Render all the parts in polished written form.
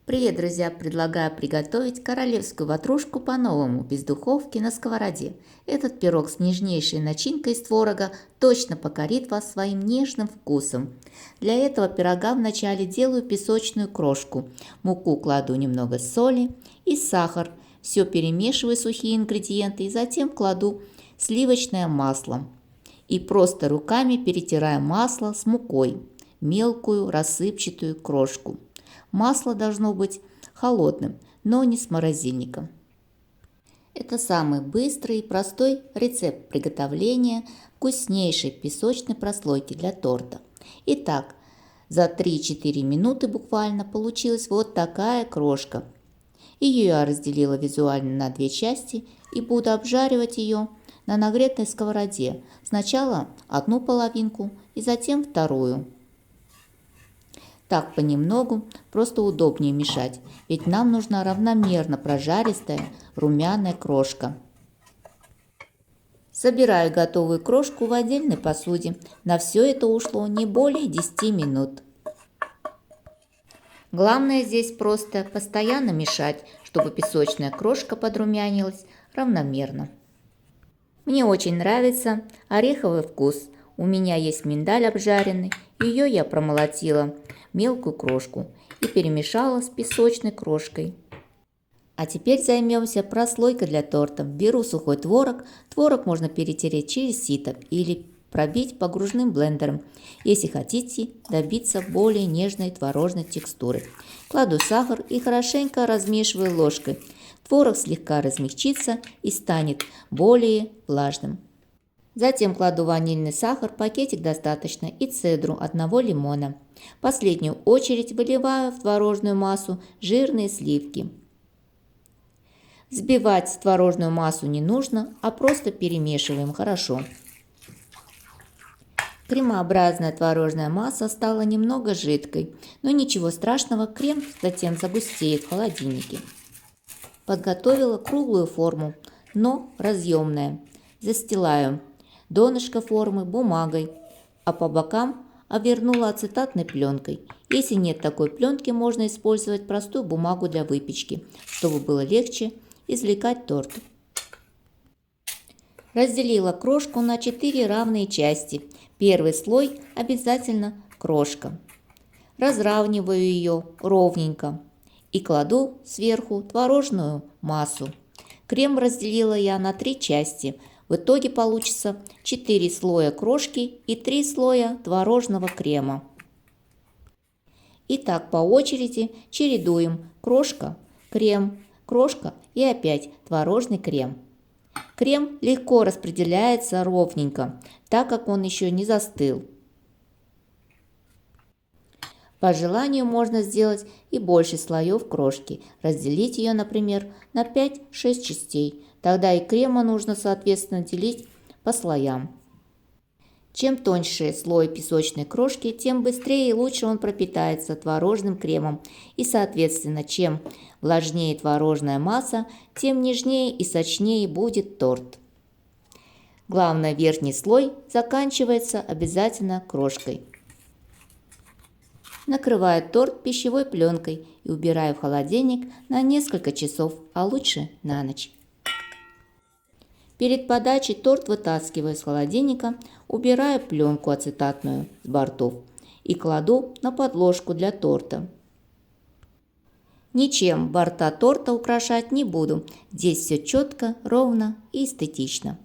Привет, друзья! Предлагаю приготовить королевскую ватрушку по-новому, без духовки, на сковороде. Этот пирог с нежнейшей начинкой из творога точно покорит вас своим нежным вкусом. Для этого пирога вначале делаю песочную крошку. Муку кладу немного соли и сахар. Все перемешиваю сухие ингредиенты и затем кладу сливочное масло. И просто руками перетираю масло с мукой, мелкую рассыпчатую крошку. Масло должно быть холодным, но не с морозильника. Это самый быстрый и простой рецепт приготовления вкуснейшей песочной прослойки для торта. Итак, за 3-4 минуты буквально получилась вот такая крошка. Ее я разделила визуально на две части и буду обжаривать ее на нагретой сковороде. Сначала одну половинку и затем вторую. Так понемногу, просто удобнее мешать, ведь нам нужна равномерно прожаристая румяная крошка. Собираю готовую крошку в отдельной посуде. На все это ушло не более 10 минут. Главное здесь просто постоянно мешать, чтобы песочная крошка подрумянилась равномерно. Мне очень нравится ореховый вкус. У меня есть миндаль обжаренный, ее я промолотила мелкую крошку и перемешала с песочной крошкой. А теперь займемся прослойкой для торта. Беру сухой творог. Творог можно перетереть через сито или пробить погружным блендером, если хотите добиться более нежной творожной текстуры. Кладу сахар и хорошенько размешиваю ложкой. Творог слегка размягчится и станет более влажным. Затем кладу ванильный сахар, пакетик достаточно, и цедру одного лимона. В последнюю очередь выливаю в творожную массу жирные сливки. Взбивать творожную массу не нужно, а просто перемешиваем хорошо. Кремообразная творожная масса стала немного жидкой, но ничего страшного, крем затем загустеет в холодильнике. Подготовила круглую форму, но разъемная. Застилаю донышко формы бумагой, а по бокам обернула ацетатной пленкой. Если нет такой пленки, можно использовать простую бумагу для выпечки, чтобы было легче извлекать торт. Разделила крошку на 4 равные части. Первый слой обязательно крошка. Разравниваю ее ровненько и кладу сверху творожную массу. Крем разделила я на 3 части. В итоге получится 4 слоя крошки и 3 слоя творожного крема. И так по очереди чередуем крошка, крем, крошка и опять творожный крем. Крем легко распределяется ровненько, так как он еще не застыл. По желанию можно сделать и больше слоев крошки, разделить ее, например, на 5-6 частей. Тогда и крема нужно, соответственно, делить по слоям. Чем тоньше слой песочной крошки, тем быстрее и лучше он пропитается творожным кремом. И, соответственно, чем влажнее творожная масса, тем нежнее и сочнее будет торт. Главное, верхний слой заканчивается обязательно крошкой. Накрываю торт пищевой пленкой и убираю в холодильник на несколько часов, а лучше на ночь. Перед подачей торт вытаскиваю из холодильника, убираю пленку ацетатную с бортов и кладу на подложку для торта. Ничем борта торта украшать не буду, здесь все четко, ровно и эстетично.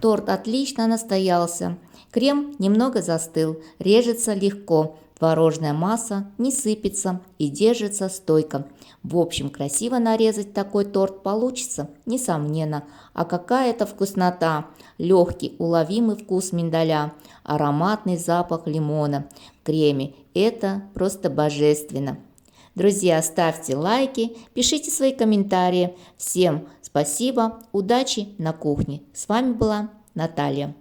Торт отлично настоялся, крем немного застыл, режется легко, творожная масса не сыпется и держится стойко. В общем, красиво нарезать такой торт получится, несомненно. А какая-то вкуснота! Легкий, уловимый вкус миндаля, ароматный запах лимона в креме. Это просто божественно. Друзья, ставьте лайки, пишите свои комментарии. Всем спасибо, удачи на кухне. С вами была Наталья.